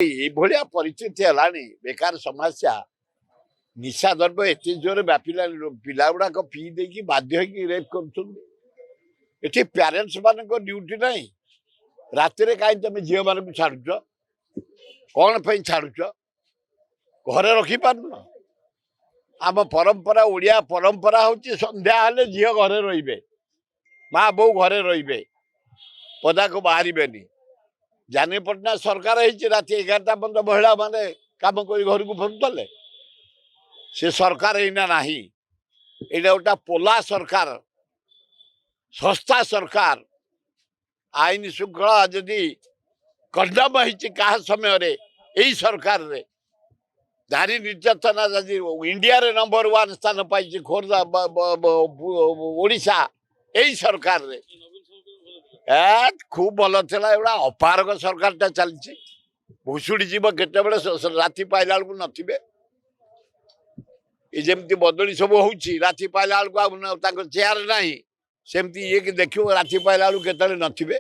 ଏଇଭଳିଆ ପରିସ୍ଥିତି ହେଲାଣି ବେକାର ସମସ୍ୟା ନିଶା ଦ୍ରବ୍ୟ ଏତେ ଜୋରେ ବ୍ୟାପିଲା ପିଲା ଗୁଡାକ ପିଇ ଦେଇକି ବାଧ୍ୟ ହେଇକି ରେପ୍ କରୁଛନ୍ତି। ଏଠି ପ୍ୟାରେଣ୍ଟସ ମାନଙ୍କ ଡ୍ୟୁଟି ନାହିଁ। ରାତିରେ କାହିଁ ତମେ ଝିଅ ମାନଙ୍କୁ ଛାଡୁଛ? କଣ ପାଇଁ ଛାଡୁଛ? ଘରେ ରଖିପାରୁନ? ଆମ ପରମ୍ପରା ଓଡିଆ ପରମ୍ପରା ହଉଛି ସନ୍ଧ୍ୟା ହେଲେ ଝିଅ ଘରେ ରହିବେ, ମା ବୋଉ ଘରେ ରହିବେ, ପଦାକୁ ବାହାରିବେନି। ଜାନି ପଟ୍ଟନାୟକ ସରକାର ହେଇଛି ରାତି 11ଟା ପର୍ଯ୍ୟନ୍ତ ମହିଳା ମାନେ କାମ କରି ଘରକୁ ଫେରୁଥିଲେ। ସେ ସରକାର ଏଇନା ନାହିଁ। ଏଇଟା ଗୋଟେ ପୋଲା ସରକାର, ଶସ୍ତା ସରକାର। ଆଇନ ଶୃଙ୍ଖଳା ଯଦି କଣ୍ଡମ ହେଇଛି କାହା ସମୟରେ ଏଇ ସରକାରରେ, ନାରୀ ନିର୍ଯାତନା ଯଦି ଇଣ୍ଡିଆରେ ନମ୍ବର 1 ସ୍ଥାନ ପାଇଛି ଖୋର୍ଦ୍ଧା ଓଡିଶା ଏଇ ସରକାରରେ। ଖୁବ ଭଲ ଥିଲା। ଏଗୁଡା ଅପାରଗ ସରକାରଟା ଚାଲିଛି। ଭୁଷୁଡି ଯିବ କେତେବେଳେ ରାତି ପାଇଲା ବେଳକୁ ନଥିବେ। ଏ ଯେମିତି ବଦଳି ସବୁ ହଉଛି, ରାତି ପାଇଲା ବେଳକୁ ଆଉ ତାଙ୍କ ଚେୟାର ନାହିଁ, ସେମିତି ଇଏ କି ଦେଖିବ ରାତି ପାଇଲା ବେଳକୁ କେତେବେଳେ ନଥିବେ।